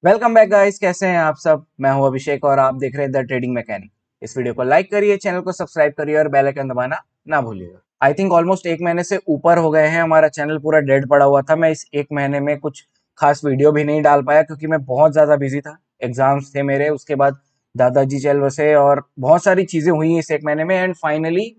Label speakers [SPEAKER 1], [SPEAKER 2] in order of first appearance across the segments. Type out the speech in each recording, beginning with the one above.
[SPEAKER 1] Welcome back guys, कैसे हैं आप सब। मैं हूं अभिषेक और आप देख रहे हैं द ट्रेडिंग मैकेनिक। इस वीडियो को लाइक करिए, चैनल को सब्सक्राइब करिए और बेल आइकन दबाना ना भूलिएगा। आई थिंक ऑलमोस्ट एक महीने से ऊपर हो गए हैं, हमारा चैनल पूरा डेड पड़ा हुआ था। मैं इस एक महीने में कुछ खास वीडियो भी नहीं डाल पाया क्योंकि मैं बहुत ज्यादा बिजी था। एग्जाम्स थे मेरे, उसके बाद दादाजी चल बसे और बहुत सारी चीजें हुई इस एक महीने में। एंड फाइनली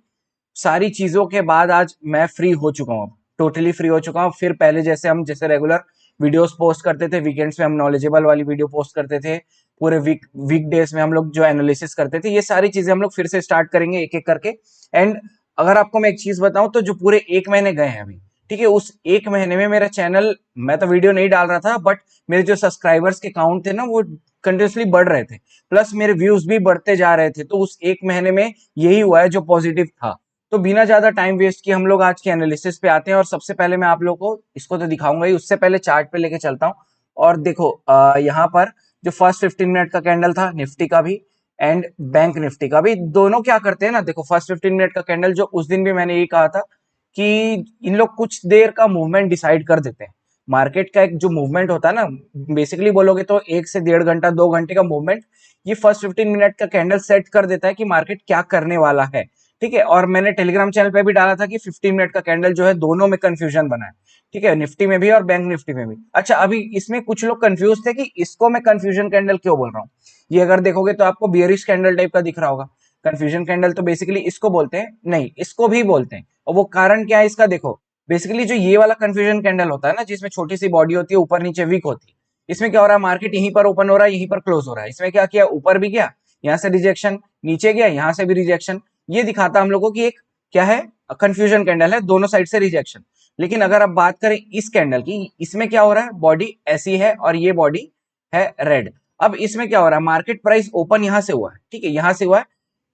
[SPEAKER 1] सारी चीजों के बाद आज मैं फ्री हो चुका हूँ, अब टोटली फ्री हो चुका हूँ। फिर पहले जैसे हम जैसे रेगुलर वीडियोस पोस्ट करते थे, वीकेंड्स में हम नॉलेजेबल वाली वीडियो पोस्ट करते थे, पूरे वीक डेज में हम लोग जो एनालिसिस करते थे, ये सारी चीजें हम लोग फिर से स्टार्ट करेंगे एक एक करके। एंड अगर आपको मैं एक चीज बताऊं तो जो पूरे एक महीने गए हैं अभी, ठीक है, उस एक महीने में मेरा चैनल, मैं तो वीडियो नहीं डाल रहा था बट मेरे जो सब्सक्राइबर्स के काउंट थे ना वो कंटिन्यूसली बढ़ रहे थे, प्लस मेरे व्यूज भी बढ़ते जा रहे थे। तो उस एक महीने में यही हुआ है जो पॉजिटिव था। तो बिना ज्यादा टाइम वेस्ट किए हम लोग आज के एनालिसिस पे आते हैं। और सबसे पहले मैं आप लोगों को इसको तो दिखाऊंगा ही, उससे पहले चार्ट पे लेके चलता हूँ। और देखो यहाँ पर जो फर्स्ट 15 मिनट का कैंडल था निफ्टी का भी एंड बैंक निफ्टी का भी, दोनों क्या करते हैं ना, देखो फर्स्ट 15 मिनट का कैंडल जो उस दिन भी मैंने यही कहा था कि इन लोग कुछ देर का मूवमेंट डिसाइड कर देते हैं। मार्केट का एक जो मूवमेंट होता है ना, बेसिकली बोलोगे तो 1 से 1.5 घंटा 2 घंटे का मूवमेंट ये फर्स्ट 15 मिनट का कैंडल सेट कर देता है कि मार्केट क्या करने वाला है। ठीक है, और मैंने टेलीग्राम चैनल पे भी डाला था कि 15 मिनट का कैंडल जो है दोनों में कंफ्यूजन बना है। ठीक है, निफ्टी में भी और बैंक निफ्टी में भी। अच्छा, अभी इसमें कुछ लोग कंफ्यूज थे कि इसको मैं कंफ्यूजन कैंडल क्यों बोल रहा हूँ। ये अगर देखोगे तो आपको बियरिश कैंडल टाइप का दिख रहा होगा। कंफ्यूजन कैंडल तो बेसिकली इसको बोलते हैं, नहीं इसको भी बोलते हैं। और वो कारण क्या है इसका, देखो बेसिकली जो ये वाला कंफ्यूजन कैंडल होता है ना, जिसमें छोटी सी बॉडी होती है, ऊपर नीचे वीक होती है, इसमें क्या हो रहा है, मार्केट यहीं पर ओपन हो रहा है, यहीं पर क्लोज हो रहा है। इसमें क्या किया, ऊपर भी गया, यहाँ से रिजेक्शन, नीचे गया, यहाँ से भी रिजेक्शन। ये दिखाता हम लोगों की एक क्या है, कंफ्यूजन कैंडल है, दोनों साइड से रिजेक्शन। लेकिन अगर आप बात करें इस कैंडल की, इसमें क्या हो रहा है, बॉडी ऐसी है और ये बॉडी है रेड। अब इसमें क्या हो रहा है, मार्केट प्राइस ओपन यहां से हुआ है, ठीक है, यहां से हुआ है,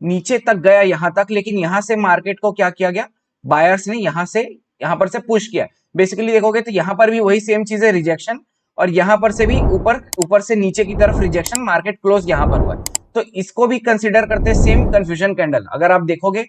[SPEAKER 1] नीचे तक गया यहां तक, लेकिन यहां से मार्केट को क्या किया गया, बायर्स ने यहां से यहां पर से पुश किया। बेसिकली देखोगे तो यहां पर भी वही सेम चीज है, रिजेक्शन, और यहां पर से भी ऊपर ऊपर से नीचे की तरफ रिजेक्शन, मार्केट क्लोज यहां पर हुआ है। तो इसको भी कंसिडर करते हैं सेम कंफ्यूजन कैंडल। अगर आप देखोगे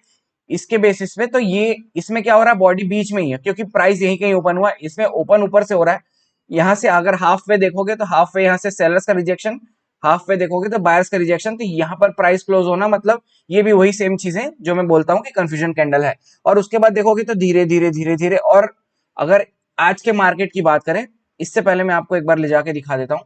[SPEAKER 1] इसके बेसिस पे, तो ये इसमें क्या हो रहा है, बॉडी बीच में ही है क्योंकि प्राइस यहीं कहीं ओपन हुआ है, इसमें ओपन ऊपर से हो रहा है। यहां से अगर हाफ वे देखोगे तो हाफ वे यहां से सेलर्स का रिजेक्शन, हाफ वे देखोगे तो बायर्स का रिजेक्शन। तो यहां पर प्राइस क्लोज होना मतलब ये भी वही सेम चीज है जो मैं बोलता हूं कि कंफ्यूजन कैंडल है। और उसके बाद देखोगे तो धीरे धीरे धीरे धीरे, और अगर आज के मार्केट की बात करें, इससे पहले मैं आपको एक बार ले जाके दिखा देता हूँ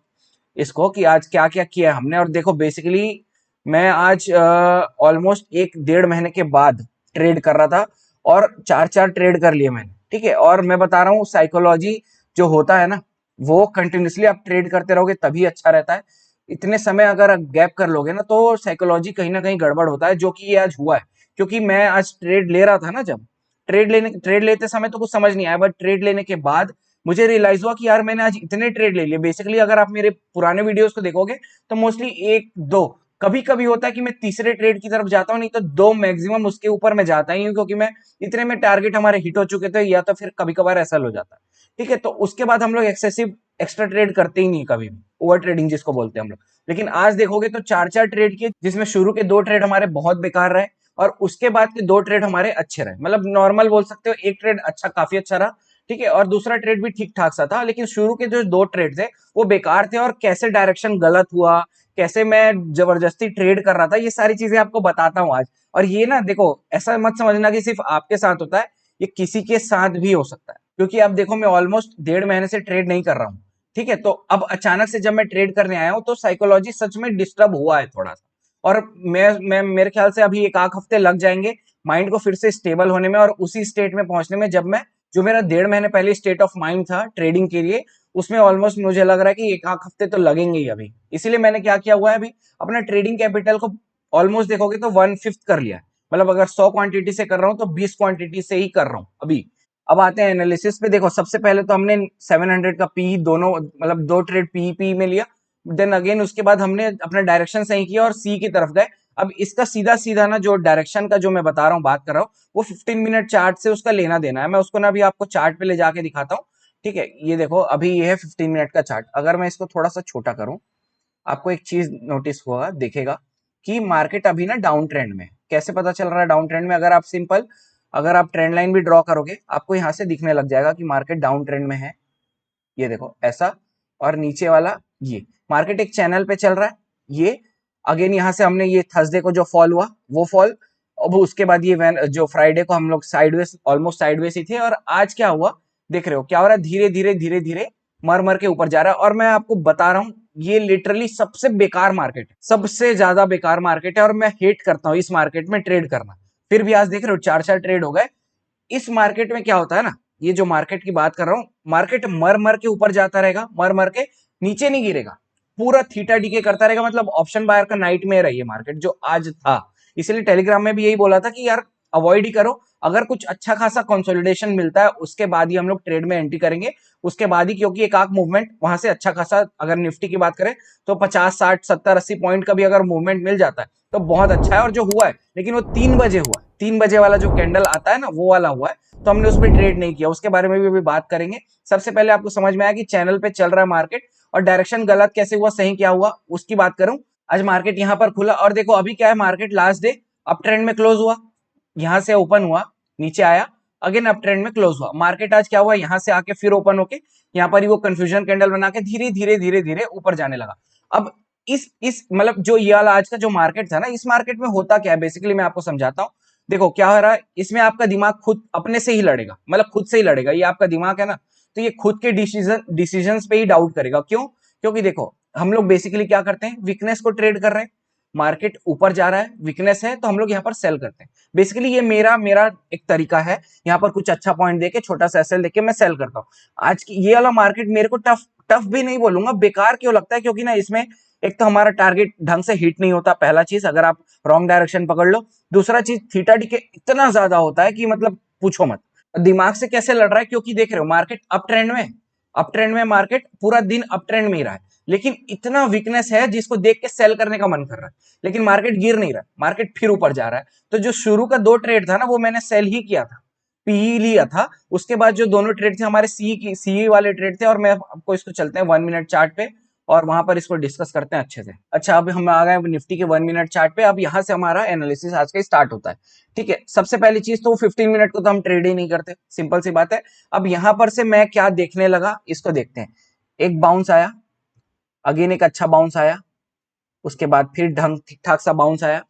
[SPEAKER 1] इसको कि आज क्या क्या किया हमने। और देखो बेसिकली मैं आज ऑलमोस्ट 1 डेढ़ महीने के बाद ट्रेड कर रहा था और चार चार ट्रेड कर लिए मैंने। ठीक है, और मैं बता रहा हूँ साइकोलॉजी जो होता है ना, वो कंटिन्यूसली आप ट्रेड करते रहोगे तभी अच्छा रहता है। इतने समय अगर गैप कर लोगे ना तो साइकोलॉजी कहीं ना कहीं गड़बड़ होता है, जो कि ये आज हुआ है। क्योंकि मैं आज ट्रेड ले रहा था ना, जब ट्रेड लेते समय तो कुछ समझ नहीं आया, बट ट्रेड लेने के बाद मुझे रियलाइज हुआ कि यार मैंने आज इतने ट्रेड ले लिए। बेसिकली अगर आप मेरे पुराने वीडियोस को देखोगे तो मोस्टली एक दो, कभी कभी होता है कि मैं तीसरे ट्रेड की तरफ जाता हूँ, नहीं तो दो मैक्सिमम, उसके ऊपर मैं जाता ही हूँ क्योंकि मैं इतने में टारगेट हमारे हिट हो चुके थे, या तो फिर कभी कभार ऐसा हो जाता है। ठीक है, तो उसके बाद हम लोग एक्सेसिव एक्स्ट्रा ट्रेड करते ही नहीं कभी भी, ओवर ट्रेडिंग जिसको बोलते हैं हम लोग। लेकिन आज देखोगे तो चार चार ट्रेड किए, जिसमें शुरू के 2 ट्रेड हमारे बहुत बेकार रहे और उसके बाद के 2 ट्रेड हमारे अच्छे रहे। मतलब नॉर्मल बोल सकते हो, एक ट्रेड अच्छा, काफी अच्छा रहा, ठीक है, और दूसरा ट्रेड भी ठीक ठाक सा था। लेकिन शुरू के जो 2 ट्रेड थे वो बेकार थे, और कैसे डायरेक्शन गलत हुआ, कैसे मैं जबरदस्ती ट्रेड कर रहा था, ये सारी चीजें आपको बताता हूँ आज। और ये ना देखो, ऐसा मत समझना कि सिर्फ आपके साथ होता है, ये किसी के साथ भी हो सकता है। क्योंकि अब देखो मैं ऑलमोस्ट 1.5 महीने से ट्रेड नहीं कर रहा हूँ। ठीक है, तो अब अचानक से जब मैं ट्रेड करने आया हूँ तो साइकोलॉजी सच में डिस्टर्ब हुआ है थोड़ा सा। और मैं मेरे ख्याल से अभी एक आध हफ्ते लग जाएंगे माइंड को फिर से स्टेबल होने में और उसी स्टेट में पहुंचने में, जब मैं, जो मेरा 1.5 महीने पहले स्टेट ऑफ माइंड था ट्रेडिंग के लिए, उसमें ऑलमोस्ट मुझे लग रहा है कि एक आध हफ्ते तो लगेंगे ही अभी। इसीलिए मैंने क्या किया हुआ है, अभी अपना ट्रेडिंग कैपिटल को ऑलमोस्ट देखोगे तो 1/5 कर लिया है। मतलब अगर 100 क्वांटिटी से कर रहा हूं तो 20 क्वांटिटी से ही कर रहा हूं अभी। अब आते हैं एनालिसिस पे। देखो सबसे पहले तो हमने 700 का पी दोनों, मतलब 2 ट्रेड पी में लिया। देन अगेन उसके बाद हमने अपना डायरेक्शन सही किया और सी की तरफ गए। अब इसका सीधा सीधा ना, जो डायरेक्शन का जो मैं बता रहा हूँ, बात कर रहा हूँ, वो 15 मिनट चार्ट से उसका लेना देना है। मैं उसको ना अभी आपको चार्ट पे ले जाके दिखाता हूँ। ठीक है, ये देखो अभी ये है 15 मिनट का चार्ट। अगर मैं इसको थोड़ा सा छोटा करूं, आपको एक चीज नोटिस होगा, देखेगा कि मार्केट अभी ना डाउन ट्रेंड में है। कैसे पता चल रहा है डाउन ट्रेंड में, अगर आप सिंपल, अगर आप ट्रेंड लाइन भी ड्रॉ करोगे आपको यहां से दिखने लग जाएगा कि मार्केट डाउन ट्रेंड में है। ये देखो ऐसा, और नीचे वाला ये मार्केट एक चैनल पे चल रहा है, ये अगेन यहाँ से हमने ये थर्सडे को जो फॉल हुआ वो फॉल, अब उसके बाद ये जो फ्राइडे को हम लोग साइडवेज, ऑलमोस्ट साइडवेज ही थे, और आज क्या हुआ देख रहे हो क्या हो रहा है, धीरे धीरे धीरे धीरे मर मर के ऊपर जा रहा है। और मैं आपको बता रहा हूँ ये लिटरली सबसे बेकार मार्केट है, सबसे ज्यादा बेकार मार्केट है, और मैं हेट करता हूँ इस मार्केट में ट्रेड करना। फिर भी आज देख रहे हो 4 ट्रेड हो गए। इस मार्केट में क्या होता है ना, ये जो मार्केट की बात कर रहा हूं, मार्केट मर मर के ऊपर जाता रहेगा, मर मर के नीचे नहीं गिरेगा, पूरा थीटा डीके करता रहेगा। मतलब ऑप्शन बायर का नाइटमेयर है ये मार्केट जो आज था। इसलिए टेलीग्राम में भी यही बोला था कि यार अवॉइड ही करो, अगर कुछ अच्छा खासा कंसोलिडेशन मिलता है उसके बाद ही हम लोग ट्रेड में एंट्री करेंगे, उसके बाद ही, क्योंकि एक आख मूवमेंट वहां से अच्छा खासा, अगर निफ्टी की बात करें तो 50 60 70 80 पॉइंट का भी अगर मूवमेंट मिल जाता है तो बहुत अच्छा है। और जो हुआ है, लेकिन वो 3 बजे हुआ, 3 बजे वाला जो कैंडल आता है ना वो वाला हुआ है, तो हमने उस पर ट्रेड नहीं किया, उसके बारे में भी अभी बात करेंगे। सबसे पहले आपको समझ में आया कि चैनल पे चल रहा है मार्केट, और डायरेक्शन गलत कैसे हुआ सही क्या हुआ उसकी बात करूं। आज मार्केट यहां पर खुला, और देखो अभी क्या है, market last day up trend में क्लोज हुआ, यहां से ओपन हुआ, नीचे आया, अगेन अप ट्रेंड में क्लोज हुआ। मार्केट आज क्या हुआ, यहां से आके फिर ओपन होके यहाँ पर ही वो कंफ्यूजन कैंडल बना के धीरे धीरे धीरे धीरे ऊपर जाने लगा। अब इस मतलब जो ये वाला आज का जो मार्केट था ना, इस मार्केट में होता क्या है बेसिकली मैं आपको समझाता हूँ। देखो क्या हो रहा है, इसमें आपका दिमाग खुद अपने से ही लड़ेगा, मतलब खुद से ही लड़ेगा, ये आपका दिमाग है ना, तो ये खुद के डिसीजंस पे ही डाउट करेगा। क्यों? क्योंकि देखो हम लोग बेसिकली क्या करते हैं, वीकनेस को ट्रेड कर रहे हैं, मार्केट ऊपर जा रहा है, वीकनेस है तो हम लोग यहाँ पर सेल करते हैं। बेसिकली ये मेरा मेरा एक तरीका है, यहाँ पर कुछ अच्छा पॉइंट देके छोटा सा एसएल देके मैं सेल करता हूँ। आज की ये वाला मार्केट मेरे को टफ टफ भी नहीं बोलूंगा, बेकार क्यों लगता है, क्योंकि ना इसमें एक तो हमारा टारगेट ढंग से हिट नहीं होता, पहला चीज, अगर आप रॉन्ग डायरेक्शन पकड़ लो। दूसरा चीज, थीटा डी के इतना ज्यादा होता है कि मतलब पूछो मत। दिमाग से कैसे लड़ रहा है, क्योंकि देख रहे हो मार्केट अप ट्रेंड में, अप ट्रेंड में मार्केट पूरा दिन अप ट्रेंड में ही रहा है, लेकिन इतना वीकनेस है जिसको देख के सेल करने का मन कर रहा है, लेकिन मार्केट गिर नहीं रहा, मार्केट फिर ऊपर जा रहा है। तो जो शुरू का 2 ट्रेड था ना वो मैंने सेल ही किया था, पी लिया था। उसके बाद जो दोनों ट्रेड थे हमारे सी वाले ट्रेड थे, और मैं आपको इसको चलते हैं 1 मिनट चार्ट पे, और वहां पर इसको डिस्कस करते हैं अच्छे से। अच्छा अब हम आ गए निफ्टी के 1 मिनट चार्ट पे, अब यहाँ से हमारा एनालिसिस आज का स्टार्ट होता है। ठीक है, सबसे पहली चीज तो 15 मिनट को तो हम ट्रेड ही नहीं करते, सिंपल सी बात है। अब यहाँ पर से मैं क्या देखने लगा इसको देखते हैं। एक बाउंस आया, अगेन एक अच्छा बाउंस आया, उसके बाद फिर ढंग ठीक ठाक सा बाउंस आया,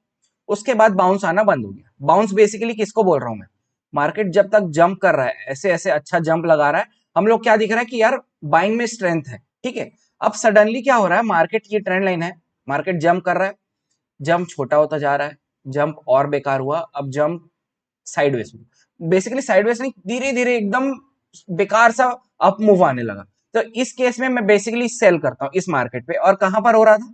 [SPEAKER 1] उसके बाद बाउंस आना बंद हो गया। बाउंस बेसिकली किसको बोल रहा हूं मैं, मार्केट जब तक जंप कर रहा है, ऐसे ऐसे अच्छा जंप लगा रहा है, हम लोग क्या दिख रहा है कि यार बाइंग में स्ट्रेंथ है। ठीक है, अब सडनली क्या हो रहा है, मार्केट ये ट्रेंड लाइन है, मार्केट जंप कर रहा है, जंप छोटा होता जा रहा है, जंप और बेकार हुआ, अब जंप साइडवेज में, बेसिकली साइडवेज नहीं, धीरे धीरे एकदम बेकार सा अप मूव आने लगा। तो इस केस में मैं बेसिकली सेल करता हूं इस मार्केट पे, और कहां पर हो रहा था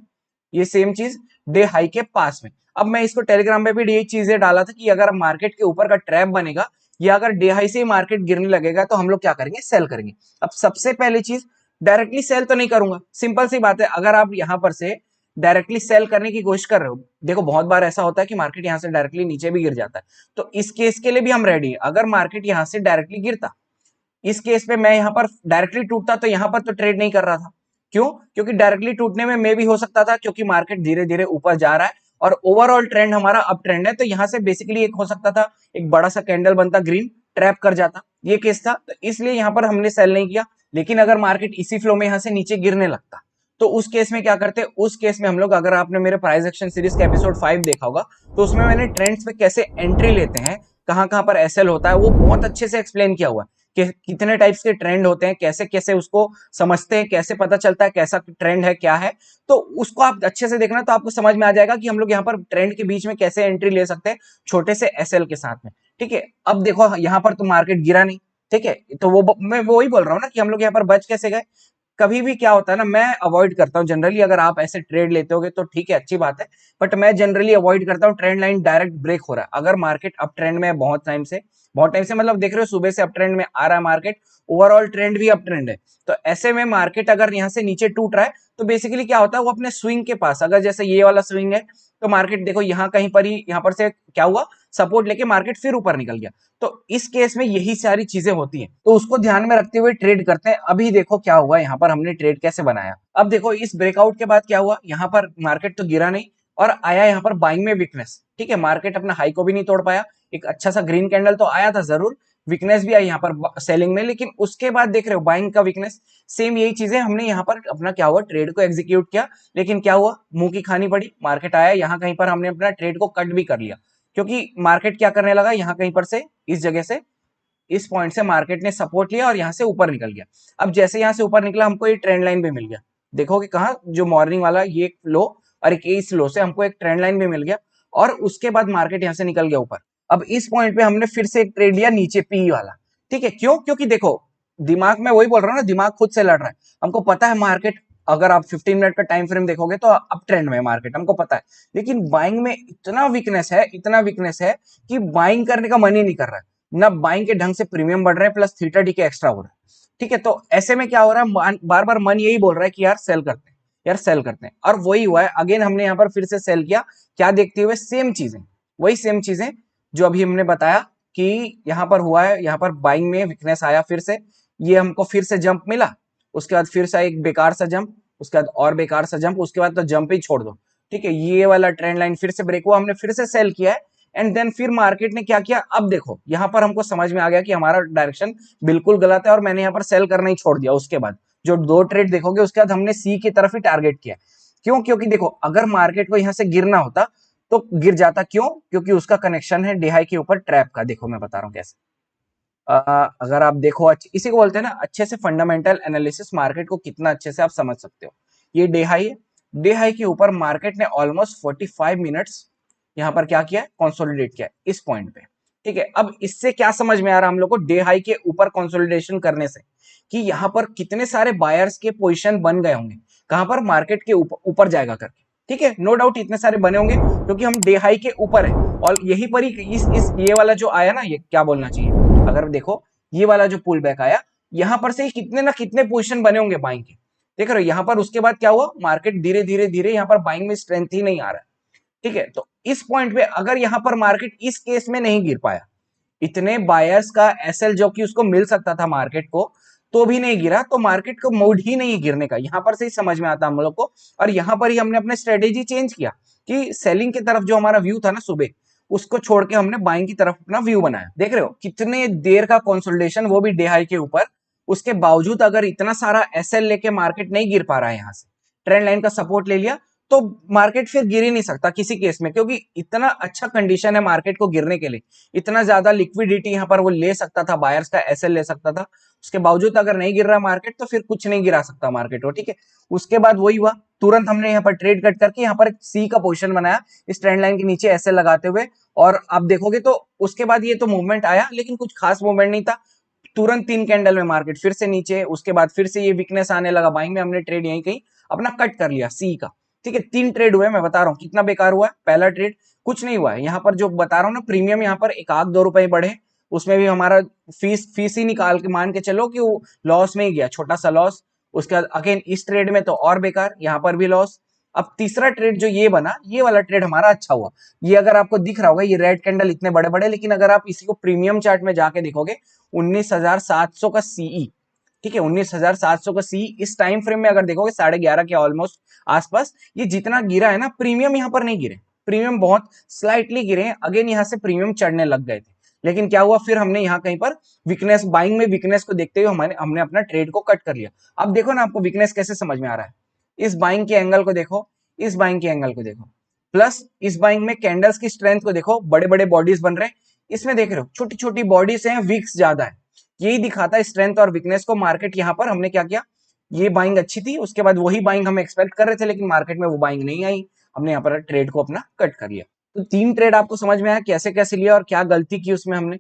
[SPEAKER 1] ये सेम चीज, डे हाई के पास में। अब मैं इसको टेलीग्राम पे भी यही चीजें डाला था कि अगर मार्केट के ऊपर का ट्रैप बनेगा, या अगर डे हाई से ही मार्केट गिरने लगेगा तो हम लोग क्या करेंगे, सेल करेंगे। अब सबसे पहली चीज, डायरेक्टली सेल तो नहीं करूंगा, सिंपल सी बात है। अगर आप यहां पर से डायरेक्टली सेल करने की कोशिश कर रहे हो, देखो बहुत बार ऐसा होता है कि मार्केट यहां से डायरेक्टली नीचे भी गिर जाता है, तो इस केस के लिए भी हम रेडी है। अगर मार्केट यहां से डायरेक्टली गिरता, इस केस पे मैं यहाँ पर डायरेक्टली टूटता, तो यहाँ पर तो ट्रेड नहीं कर रहा था। क्यों? क्योंकि डायरेक्टली टूटने में मे भी हो सकता था, क्योंकि मार्केट धीरे धीरे ऊपर जा रहा है और ओवरऑल ट्रेंड हमारा अप ट्रेंड है, तो यहाँ से बेसिकली एक हो सकता था, एक बड़ा सा कैंडल बनता, ग्रीन ट्रैप कर जाता, ये केस था, तो इसलिए यहाँ पर हमने सेल नहीं किया। लेकिन अगर मार्केट इसी फ्लो में यहाँ से नीचे गिरने लगता, तो उस केस में क्या करते, उस केस में हम लोग, अगर आपने मेरे प्राइस एक्शन सीरीज का एपिसोड 5 देखा होगा, तो उसमें मैंने ट्रेंड्स पे कैसे एंट्री लेते हैं, कहां कहां पर एसएल होता है, वो बहुत अच्छे से एक्सप्लेन किया हुआ है कि कितने टाइप्स के ट्रेंड होते हैं, कैसे कैसे उसको समझते हैं, कैसे पता चलता है कैसा ट्रेंड है क्या है। तो उसको आप अच्छे से देखना, तो आपको समझ में आ जाएगा कि हम लोग यहाँ पर ट्रेंड के बीच में कैसे एंट्री ले सकते हैं, छोटे से एसएल के साथ में। ठीक है, अब देखो यहाँ पर तो मार्केट गिरा नहीं, ठीक है, तो वो मैं वो ही बोल रहा हूँ ना कि हम लोग यहाँ पर बच कैसे गए। कभी भी क्या होता है ना, मैं अवॉइड करता हूँ जनरली, अगर आप ऐसे ट्रेड लेते होगे तो ठीक है, अच्छी बात है, बट मैं जनरली अवॉइड करता हूँ ट्रेंड लाइन डायरेक्ट ब्रेक हो रहा है। अगर मार्केट अप ट्रेंड में बहुत टाइम से मतलब देख रहे हो, सुबह से अप ट्रेंड में आ रहा है मार्केट, ओवरऑल ट्रेंड भी अप ट्रेंड है, तो ऐसे में मार्केट अगर यहाँ से नीचे टूट रहा है, तो बेसिकली क्या होता है, वो अपने स्विंग के पास, अगर जैसे ये वाला स्विंग है, तो मार्केट देखो यहाँ कहीं पर ही, यहाँ पर से क्या हुआ, सपोर्ट लेके मार्केट फिर ऊपर निकल गया। तो इस केस में यही सारी चीजें होती हैं, तो उसको ध्यान में रखते हुए ट्रेड करते हैं। अभी देखो क्या हुआ, यहाँ पर हमने ट्रेड कैसे बनाया। अब देखो इस ब्रेकआउट के बाद क्या हुआ, यहाँ पर मार्केट तो गिरा नहीं और आया यहाँ पर बाइंग में वीकनेस। ठीक है, मार्केट अपना हाई को भी नहीं तोड़ पाया, एक अच्छा सा ग्रीन कैंडल तो आया था जरूर, वीकनेस भी आई यहाँ पर सेलिंग में, लेकिन उसके बाद देख रहे हो बाइंग का वीकनेस, सेम यही चीजें हमने यहाँ पर अपना क्या हुआ, ट्रेड को एग्जीक्यूट किया, लेकिन क्या हुआ, मुंह की खानी पड़ी, मार्केट आया यहाँ कहीं पर हमने अपना ट्रेड को कट भी कर लिया, क्योंकि मार्केट क्या करने लगा, यहाँ कहीं पर से इस जगह से इस पॉइंट से मार्केट ने सपोर्ट लिया और यहाँ से ऊपर निकल गया। अब जैसे यहाँ से ऊपर निकला हमको ये ट्रेंड लाइन भी मिल गया, देखोगे कहा जो मॉर्निंग वाला ये लो और एक इस लो से हमको एक ट्रेंड लाइन भी मिल गया, और उसके बाद मार्केट यहाँ से निकल गया ऊपर। अब इस पॉइंट पे हमने फिर से एक ट्रेड लिया नीचे पी वाला, ठीक है, क्यों, क्योंकि देखो दिमाग में वही बोल रहा हूँ ना, दिमाग खुद से लड़ रहा है, हमको पता है मार्केट, अगर आप 15 मिनट का टाइम फ्रेम देखोगे तो अप ट्रेंड में मार्केट, हमको पता है, लेकिन बाइंग में इतना वीकनेस है, इतना वीकनेस है कि बाइंग करने का मन ही नहीं कर रहा है, ना बाइंग के ढंग से प्रीमियम बढ़ रहे हैं, प्लस थीटा डी के एक्स्ट्रा हो रहा है, ठीक है। तो ऐसे में क्या हो रहा है, बार बार मन यही बोल रहा है कि यार सेल करते हैं, यार सेल करते हैं, और वही हुआ है, अगेन हमने यहाँ पर फिर से सेल किया, क्या देखते हुए, सेम चीजें, वही सेम चीजें जो अभी हमने बताया कि यहाँ पर हुआ है, यहाँ पर बाइंग में वीकनेस आया, फिर से ये हमको फिर से जंप मिला, उसके बाद फिर से एक बेकार सा जंप, उसके बाद और बेकार सा जंप, उसके बाद तो जंप ही छोड़ दो, ठीक है, ये वाला ट्रेंड लाइन फिर से ब्रेक हुआ, हमने फिर से सेल किया है, एंड देन फिर मार्केट ने क्या किया, अब देखो यहाँ पर हमको समझ में आ गया कि हमारा डायरेक्शन बिल्कुल गलत है, और मैंने यहाँ पर सेल करना ही छोड़ दिया। उसके बाद जो दो ट्रेड देखोगे उसके बाद हमने सी की तरफ ही टारगेट किया, क्यों, क्योंकि देखो अगर मार्केट को यहाँ से गिरना होता तो गिर जाता, क्यों, क्योंकि उसका कनेक्शन है डीहाई के ऊपर ट्रैप का, देखो मैं बता रहा हूँ कैसे। अगर आप देखो इसी को बोलते हैं ना अच्छे से फंडामेंटल एनालिसिस, मार्केट को कितना अच्छे से आप समझ सकते हो। ये डे हाई है, डे हाई के ऊपर मार्केट ने ऑलमोस्ट 45 मिनट्स यहाँ पर क्या किया है, कंसोलिडेट किया है इस पॉइंट पे, ठीक है। अब इससे क्या समझ में आ रहा है हम लोग को, डे हाई के ऊपर कंसोलिडेशन करने से, कि यहाँ पर कितने सारे बायर्स के पोजीशन बन गए होंगे, कहां पर, मार्केट के ऊपर जाएगा करके, ठीक है, नो डाउट इतने सारे बने होंगे, क्योंकि हम डे हाई के ऊपर है, और यही पर ही इस ये वाला जो आया ना, ये क्या बोलना चाहिए, अगर देखो ये वाला जो पुल बैक आया, यहां पर से कितने ना कितने पोजीशन बने होंगे बाइंग के, देख रहे हो यहाँ पर, उसके बाद क्या हुआ, मार्केट धीरे धीरे धीरे यहाँ पर बाइंग में स्ट्रेंथ ही नहीं आ रहा है, ठीक है। तो इस पॉइंट पे अगर यहाँ पर मार्केट इस केस में नहीं गिर पाया, इतने बायर्स का एसएल जो कि उसको मिल सकता था मार्केट को, तो भी नहीं गिरा, तो मार्केट को मूड ही नहीं गिरने का, यहां पर से ही समझ में आता हम लोग को, और यहां पर ही हमने अपने स्ट्रेटेजी चेंज किया, कि सेलिंग की तरफ जो हमारा व्यू था ना सुबह, उसको छोड़ के हमने बाइंग की तरफ अपना व्यू बनाया। देख रहे हो कितने देर का कंसोलिडेशन, वो भी डे हाई के ऊपर, उसके बावजूद अगर इतना सारा एसएल लेके मार्केट नहीं गिर पा रहा है, यहाँ से ट्रेंड लाइन का सपोर्ट ले लिया, तो मार्केट फिर गिर ही नहीं सकता किसी केस में, क्योंकि इतना अच्छा कंडीशन है मार्केट को गिरने के लिए, इतना ज्यादा लिक्विडिटी यहाँ पर वो ले सकता था, बायर्स का एसएल ले सकता था, उसके बावजूद अगर नहीं गिर रहा मार्केट, तो फिर कुछ नहीं गिरा सकता मार्केट को, ठीक है। उसके बाद वही हुआ, तुरंत हमने यहाँ पर ट्रेड कट करके यहाँ पर एक सी का पोजीशन बनाया, इस ट्रेंड लाइन के नीचे एसएल लगाते हुए, और आप देखोगे तो उसके बाद ये तो मूवमेंट आया, लेकिन कुछ खास मूवमेंट नहीं था, तुरंत 3 कैंडल में मार्केट फिर से नीचे, उसके बाद फिर से ये वीकनेस आने लगा बाइंग में, हमने ट्रेड यहीं कहीं अपना कट कर लिया सी का, ठीक है। 3 ट्रेड हुए, मैं बता रहा हूँ कितना बेकार हुआ है, पहला ट्रेड कुछ नहीं हुआ है, यहाँ पर जो बता रहा हूँ ना, प्रीमियम यहाँ पर एक आध 2 रुपए बढ़े, उसमें भी हमारा फीस ही निकाल के मान के चलो कि वो लॉस में ही गया, छोटा सा लॉस। उसके बाद अगेन इस ट्रेड में तो और बेकार, यहाँ पर भी लॉस। अब तीसरा ट्रेड जो ये बना, ये वाला ट्रेड हमारा अच्छा हुआ, ये अगर आपको दिख रहा होगा, ये रेड कैंडल इतने बड़े बड़े, लेकिन अगर आप इसी को प्रीमियम चार्ट में जाके देखोगे, 19,700 का सीई, ठीक है, 19,700 का सी, इस टाइम फ्रेम में अगर देखोगे 11:30 के ऑलमोस्ट आसपास, ये जितना गिरा है ना, प्रीमियम यहाँ पर नहीं गिरे, प्रीमियम बहुत स्लाइटली गिरे हैं, अगेन यहाँ से प्रीमियम चढ़ने लग गए थे, लेकिन क्या हुआ, फिर हमने यहाँ कहीं पर वीकनेस, बाइंग में वीकनेस को देखते हुए हमने अपना ट्रेड को कट कर लिया। अब देखो ना आपको वीकनेस कैसे समझ में आ रहा है, इस बाइंग के एंगल को देखो, इस बाइंग के एंगल को देखो, प्लस इस बाइंग में कैंडल्स की स्ट्रेंथ को देखो, बड़े बड़े बॉडीज बन रहे हैं, इसमें देख रहे हो छोटी छोटी बॉडीज हैं, वीक्स ज्यादा है, यही दिखाता है स्ट्रेंथ और वीकनेस को। मार्केट यहाँ पर हमने क्या किया, ये बाइंग अच्छी थी, उसके बाद वही बाइंग हम एक्सपेक्ट कर रहे थे, लेकिन मार्केट में वो बाइंग नहीं आई, हमने यहाँ पर ट्रेड को अपना कट कर लिया। तो 3 ट्रेड आपको समझ में आया कैसे कैसे लिया और क्या गलती की उसमें हमने,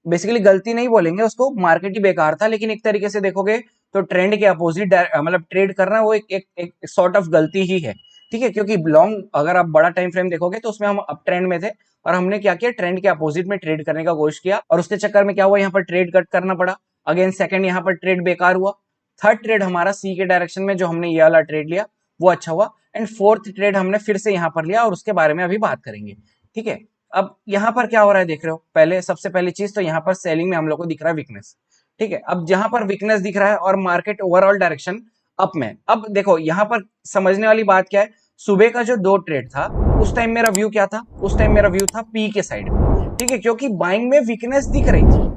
[SPEAKER 1] बेसिकली गलती नहीं बोलेंगे उसको, मार्केट ही बेकार था, लेकिन एक तरीके से देखोगे तो ट्रेंड के अपोजिट मतलब ट्रेड करना वो एक सॉर्ट ऑफ गलती ही है, ठीक है, क्योंकि लॉन्ग अगर आप बड़ा टाइम फ्रेम देखोगे तो उसमें हम अप ट्रेंड में थे, और हमने क्या किया, ट्रेंड के अपोजिट में ट्रेड करने का कोशिश किया, और उसके चक्कर में क्या हुआ, यहाँ पर ट्रेड कट करना पड़ा, अगेन सेकंड यहाँ पर ट्रेड बेकार हुआ, थर्ड ट्रेड हमारा सी के डायरेक्शन में जो हमने ये वाला ट्रेड लिया वो अच्छा हुआ, एंड फोर्थ ट्रेड हमने फिर से यहाँ पर लिया, और उसके बारे में अभी बात करेंगे, ठीक है। अब यहाँ पर क्या हो रहा है देख रहे हो, पहले सबसे पहली चीज तो यहाँ पर सेलिंग में हम लोग को दिख रहा है वीकनेस, ठीक है। अब जहां पर वीकनेस दिख रहा है और मार्केट ओवरऑल डायरेक्शन अप में, अब देखो यहाँ पर समझने वाली बात क्या है, सुबह का जो 2 ट्रेड था उस टाइम मेरा व्यू क्या था, उस टाइम मेरा व्यू था पी के साइड में, ठीक है, क्योंकि बाइंग में वीकनेस दिख रही थी,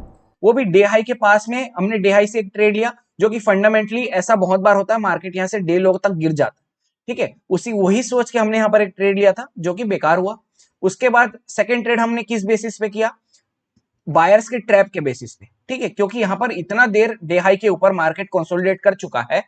[SPEAKER 1] वो भी डे हाई के पास में हमने डे हाई से एक ट्रेड लिया, जो कि फंडामेंटली ऐसा बहुत बार होता है, मार्केट यहाँ से डे लो तक गिर जाता है, ठीक है। उसी वही सोच के हमने यहाँ पर एक ट्रेड लिया था जो कि बेकार हुआ। उसके बाद सेकंड ट्रेड हमने किस बेसिस पे किया, बायर्स के ट्रैप के बेसिस पे, ठीक है, क्योंकि यहाँ पर इतना देर डे हाई के ऊपर मार्केट कंसोलिडेट कर चुका है,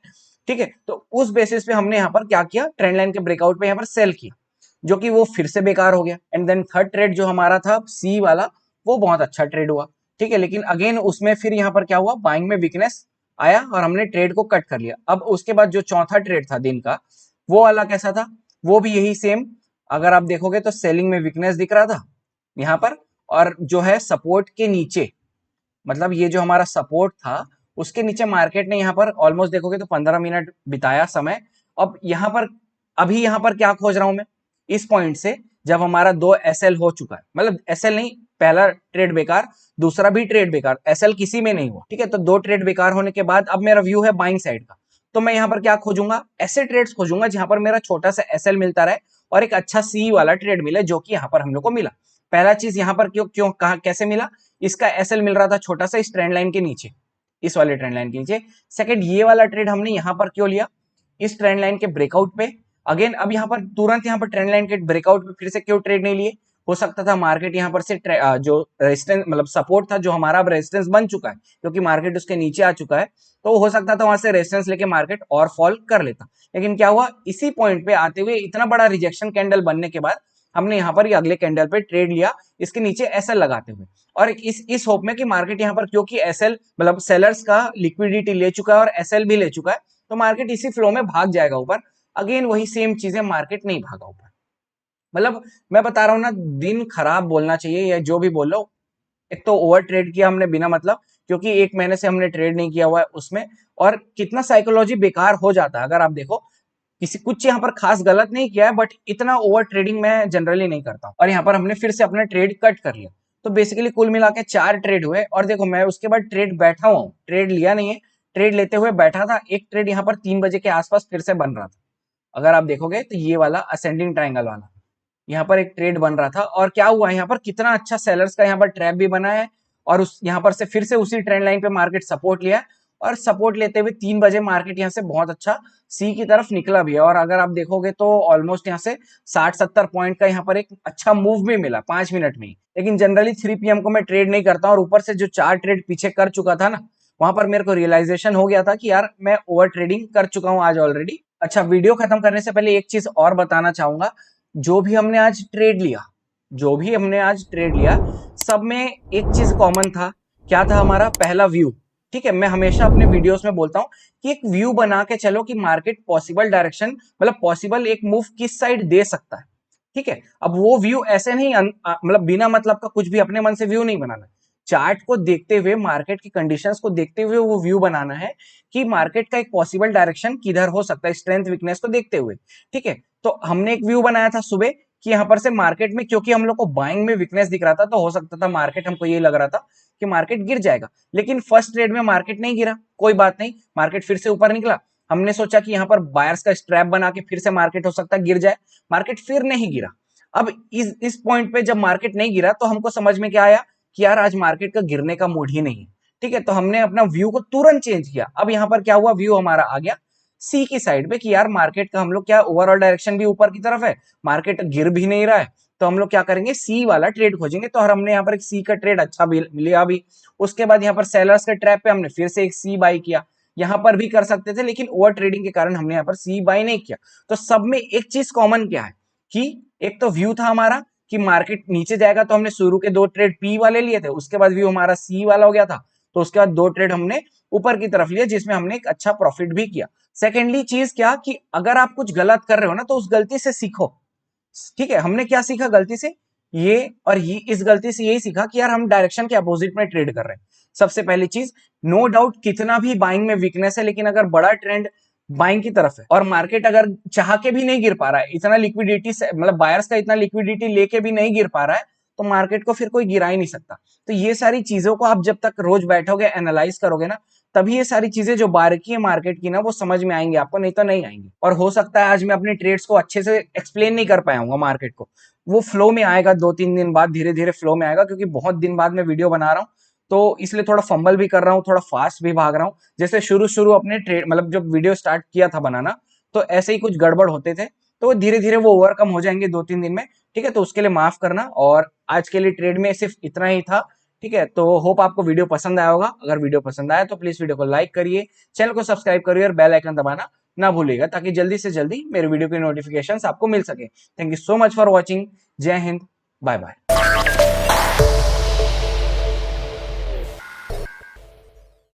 [SPEAKER 1] ठीक है। तो उस बेसिस पे हमने यहाँ पर क्या किया, ट्रेंड लाइन के ब्रेकआउट पे यहाँ पर सेल किया, जो कि वो फिर से बेकार हो गया। एंड देन थर्ड ट्रेड जो हमारा था सी वाला, वो बहुत अच्छा ट्रेड हुआ, ठीक है। लेकिन अगेन उसमें फिर यहाँ पर क्या हुआ, बाइंग में वीकनेस आया और हमने ट्रेड को कट कर लिया। अब उसके बाद जो चौथा ट्रेड था दिन का, वो वाला कैसा था, वो भी यही सेम। अगर आप देखोगे तो सेलिंग में वीकनेस दिख रहा था यहाँ पर, और जो है सपोर्ट के नीचे, मतलब ये जो हमारा सपोर्ट था उसके नीचे मार्केट ने यहाँ पर ऑलमोस्ट देखोगे तो 15 मिनट बिताया समय। अब यहाँ पर अभी यहाँ पर क्या खोज रहा हूं मैं, इस पॉइंट से जब हमारा 2 एसएल हो चुका है, मतलब एसएल नहीं, पहला ट्रेड बेकार, दूसरा भी ट्रेड बेकार, एसएल किसी में नहीं हुआ, ठीक है। तो 2 ट्रेड बेकार होने के बाद अब मेरा व्यू है बाइंग साइड का, तो मैं यहाँ पर क्या खोजूंगा, ऐसे ट्रेड्स खोजूंगा जहां पर मेरा छोटा सा एसएल मिलता रहे और एक अच्छा सी वाला ट्रेड मिले, जो कि यहाँ पर हम लोग को मिला। पहला चीज यहाँ पर क्यों क्यों कहा कैसे मिला, इसका एसएल मिल रहा था छोटा सा इस ट्रेंड लाइन के नीचे, इस वाले ट्रेंड लाइन के नीचे। सेकंड, ये वाला ट्रेड हमने यहाँ पर क्यों लिया, इस ट्रेंड लाइन के ब्रेकआउट पे। अगेन अब यहाँ पर तुरंत यहाँ पर ट्रेंड लाइन के ब्रेकआउट पे फिर से क्यों ट्रेड नहीं लिए, हो सकता था मार्केट यहाँ पर से जो रेजिस्टेंस मतलब सपोर्ट था जो हमारा अब रेजिस्टेंस बन चुका है, क्योंकि मार्केट उसके नीचे आ चुका है, तो हो सकता था वहां से रेजिस्टेंस लेके मार्केट और फॉल कर लेता। लेकिन क्या हुआ, इसी पॉइंट पे आते हुए इतना बड़ा रिजेक्शन कैंडल बनने के बाद हमने यहाँ पर ये अगले कैंडल पे ट्रेड लिया, इसके नीचे एसएल लगाते हुए, और इस होप में कि मार्केट यहाँ पर क्योंकि एसएल मतलब सेलर्स का लिक्विडिटी ले चुका है और एसएल भी ले चुका है, तो मार्केट इसी फ्लो में भाग जाएगा ऊपर। अगेन वही सेम चीजें, मार्केट नहीं भागा ऊपर। मतलब मैं बता रहा हूं ना, दिन खराब बोलना चाहिए या जो भी बोल लो। एक तो ओवर ट्रेड किया हमने बिना मतलब, क्योंकि 1 महीने से हमने ट्रेड नहीं किया हुआ है उसमें, और कितना साइकोलॉजी बेकार हो जाता है। अगर आप देखो किसी कुछ यहाँ पर खास गलत नहीं किया है, बट इतना ओवर ट्रेडिंग मैं जनरली नहीं करता हूँ, और यहाँ पर हमने फिर से अपना ट्रेड कट कर लिया। तो बेसिकली कुल मिला के 4 ट्रेड हुए, और देखो मैं उसके बाद ट्रेड बैठा हुआ हूँ, ट्रेड लिया नहीं है, ट्रेड लेते हुए बैठा था। एक ट्रेड यहाँ पर 3 बजे के आसपास फिर से बन रहा था, अगर आप देखोगे तो ये वाला असेंडिंग ट्राइंगल वाला, यहाँ पर एक ट्रेड बन रहा था। और क्या हुआ, यहाँ पर कितना अच्छा सेलर्स का यहाँ पर ट्रैप भी बना है, और उस यहाँ पर से फिर से उसी ट्रेंड लाइन पे मार्केट सपोर्ट लिया, और सपोर्ट लेते हुए 3 बजे मार्केट यहाँ से बहुत अच्छा सी की तरफ निकला भी है। और अगर आप देखोगे तो ऑलमोस्ट यहाँ से 60-70 पॉइंट का यहाँ पर एक अच्छा मूव भी मिला 5 मिनट में ही। लेकिन जनरली 3 PM को मैं ट्रेड नहीं करता, और ऊपर से जो 4 ट्रेड पीछे कर चुका था ना, वहां पर मेरे को रियलाइजेशन हो गया था कि यार मैं ओवर ट्रेडिंग कर चुका हूँ आज ऑलरेडी। अच्छा, वीडियो खत्म करने से पहले एक चीज और बताना चाहूंगा, जो भी हमने आज ट्रेड लिया, जो भी हमने आज ट्रेड लिया, सब में एक चीज कॉमन था। क्या था, हमारा पहला व्यू, ठीक है। मैं हमेशा अपने वीडियोस में बोलता हूं कि एक व्यू बना के चलो कि मार्केट पॉसिबल डायरेक्शन मतलब पॉसिबल एक मूव किस साइड दे सकता है, ठीक है। अब वो व्यू ऐसे नहीं मतलब बिना मतलब का कुछ भी अपने मन से व्यू नहीं बनाना, चार्ट को देखते हुए, मार्केट की कंडीशंस को देखते हुए वो व्यू बनाना है कि मार्केट का एक पॉसिबल डायरेक्शन किधर हो सकता है, स्ट्रेंथ वीकनेस को देखते हुए, ठीक है। तो हमने एक व्यू बनाया था सुबह कि यहाँ पर से मार्केट में, क्योंकि हम लोग को बाइंग में वीकनेस दिख रहा था, तो हो सकता था मार्केट, हमको ये लग रहा था कि मार्केट गिर जाएगा। लेकिन फर्स्ट ट्रेड में मार्केट नहीं गिरा, कोई बात नहीं, मार्केट फिर से ऊपर निकला। हमने सोचा कि यहाँ पर बायर्स का स्ट्रैप बना के फिर से मार्केट हो सकता है गिर जाए, मार्केट फिर नहीं गिरा। अब इस पॉइंट पे जब मार्केट नहीं गिरा तो हमको समझ में क्या आया कि यार आज मार्केट का गिरने का मूड ही नहीं है, ठीक है। तो हमने अपना व्यू को तुरंत चेंज किया। अब यहाँ पर क्या हुआ, व्यू हमारा आ गया सी की साइड पे कि यार मार्केट का हम लोग क्या, ओवरऑल डायरेक्शन भी ऊपर की तरफ है, मार्केट गिर भी नहीं रहा है, तो हम लोग क्या करेंगे, सी वाला ट्रेड खोजेंगे। तो हमने यहाँ पर एक सी का ट्रेड अच्छा भी लिया भी। उसके बाद यहाँ पर सेलर्स के ट्रैप पे हमने फिर से एक सी बाई किया। यहाँ पर भी कर सकते थे, लेकिन ओवर ट्रेडिंग के कारण हमने यहाँ पर सी बाई नहीं किया। तो सब में एक चीज कॉमन क्या है कि एक तो व्यू था हमारा कि मार्केट नीचे जाएगा, तो हमने शुरू के 2 ट्रेड पी वाले लिए थे, उसके बाद व्यू हमारा सी वाला हो गया था, तो उसके बाद 2 ट्रेड हमने ऊपर की तरफ लिया, जिसमें हमने एक अच्छा प्रॉफिट भी किया। सेकेंडली चीज क्या कि अगर आप कुछ गलत कर रहे हो ना, तो उस गलती से सीखो, ठीक है। हमने क्या सीखा गलती से, ये और ये, इस गलती से यही सीखा कि यार हम डायरेक्शन के अपोजिट में ट्रेड कर रहे हैं। सबसे पहली चीज, नो डाउट कितना भी बाइंग में वीकनेस है, लेकिन अगर बड़ा ट्रेंड बाइंग की तरफ है और मार्केट अगर चाह के भी नहीं गिर पा रहा है, इतना लिक्विडिटी से मतलब बायर्स का इतना लिक्विडिटी लेके भी नहीं गिर पा रहा है, तो मार्केट को फिर कोई गिरा ही नहीं सकता। तो ये सारी चीजों को आप जब तक रोज बैठोगे, एनालाइज करोगे ना, तभी ये सारी चीजें जो बारीकी है मार्केट की ना, वो समझ में आएंगे आपको, नहीं तो नहीं आएंगी। और हो सकता है आज मैं अपने ट्रेड्स को अच्छे से एक्सप्लेन नहीं कर पाया हूँ मार्केट को, वो फ्लो में आएगा 2-3 दिन बाद, धीरे धीरे फ्लो में आएगा, क्योंकि बहुत दिन बाद मैं वीडियो बना रहा हूँ, तो इसलिए थोड़ा फंबल भी कर रहा हूँ, थोड़ा फास्ट भी भाग रहा हूँ। जैसे शुरू अपने ट्रेड मतलब जब वीडियो स्टार्ट किया था बनाना, तो ऐसे ही कुछ गड़बड़ होते थे, तो धीरे धीरे वो ओवरकम हो जाएंगे 2-3 दिन में। ठीक है, तो उसके लिए माफ करना। और आज के लिए ट्रेड में सिर्फ इतना ही था। ठीक है, तो होप आपको वीडियो पसंद आया होगा। अगर वीडियो पसंद आया तो प्लीज वीडियो को लाइक करिए, चैनल को सब्सक्राइब करिए और बेल आइकन दबाना ना भूलिएगा, ताकि जल्दी से जल्दी मेरे वीडियो की नोटिफिकेशंस आपको मिल सके। Thank you so much for watching. जय हिंद, बाय बाय।